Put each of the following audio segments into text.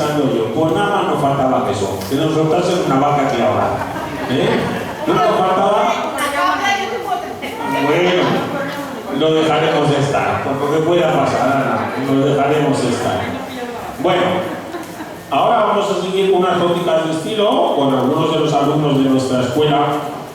pensando yo, pues nada más nos faltaba queso, que nos soltasen una vaca aquí ahora. ¿No nos faltaba? Bueno, lo dejaremos estar, por lo que pueda pasar, lo dejaremos estar. Bueno, ahora vamos a seguir con unas góticas de estilo con algunos de los alumnos de nuestra escuela.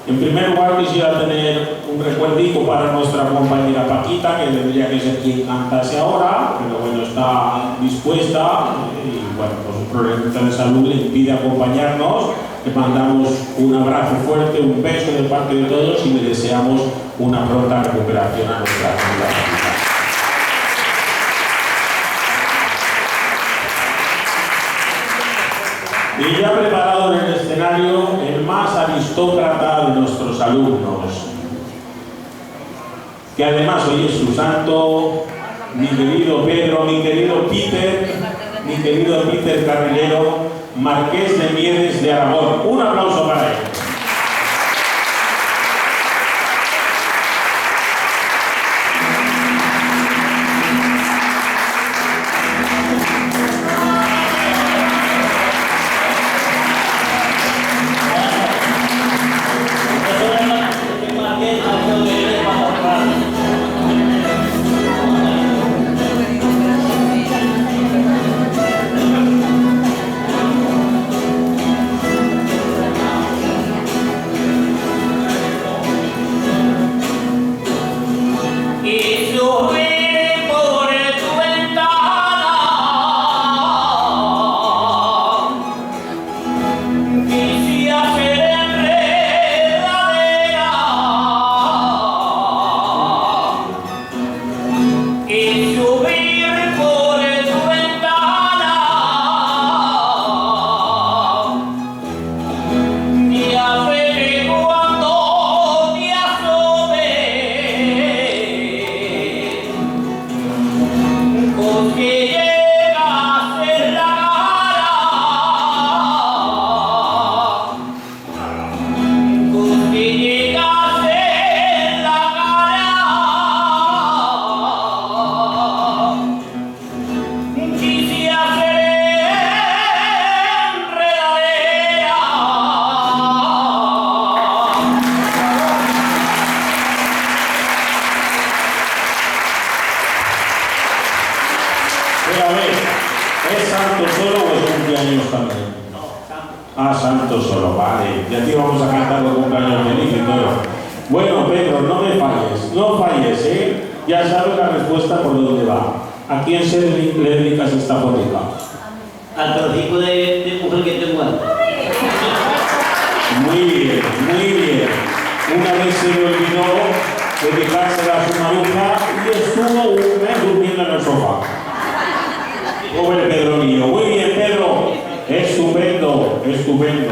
En primer lugar, quisiera tener un recuerdico para nuestra compañera Paquita, que debería que ser quien cantase ahora, pero bueno, está dispuesta y bueno, pues un problema de salud le impide acompañarnos. Le mandamos un abrazo fuerte, un beso de parte de todos y le deseamos una pronta recuperación a nuestra amiga Paquita. Y ya preparado en el escenario el más aristócrata de nuestros alumnos, que además hoy es su santo, mi querido Pedro, mi querido Peter Carrilero, Marqués de Mieres de Aragón. Un aplauso para él. ¿Es santo solo o es cumpleaños también? No, santo. Ah, santo solo, vale. Ya te vamos a cantar los cumpleaños feliz y todo. Bueno, Pedro, no me falles, no falles, ¿eh? Ya sabes la respuesta por dónde va. ¿A quién le dedicas esta jónica? Al trocico de mujer que tengo antes. Muy bien, muy bien. Una vez se le olvidó dedicársela a su maruja y estuvo un mes durmiendo en el sofá. Pobre Pedro mío. Muy bien, Pedro. Estupendo, estupendo.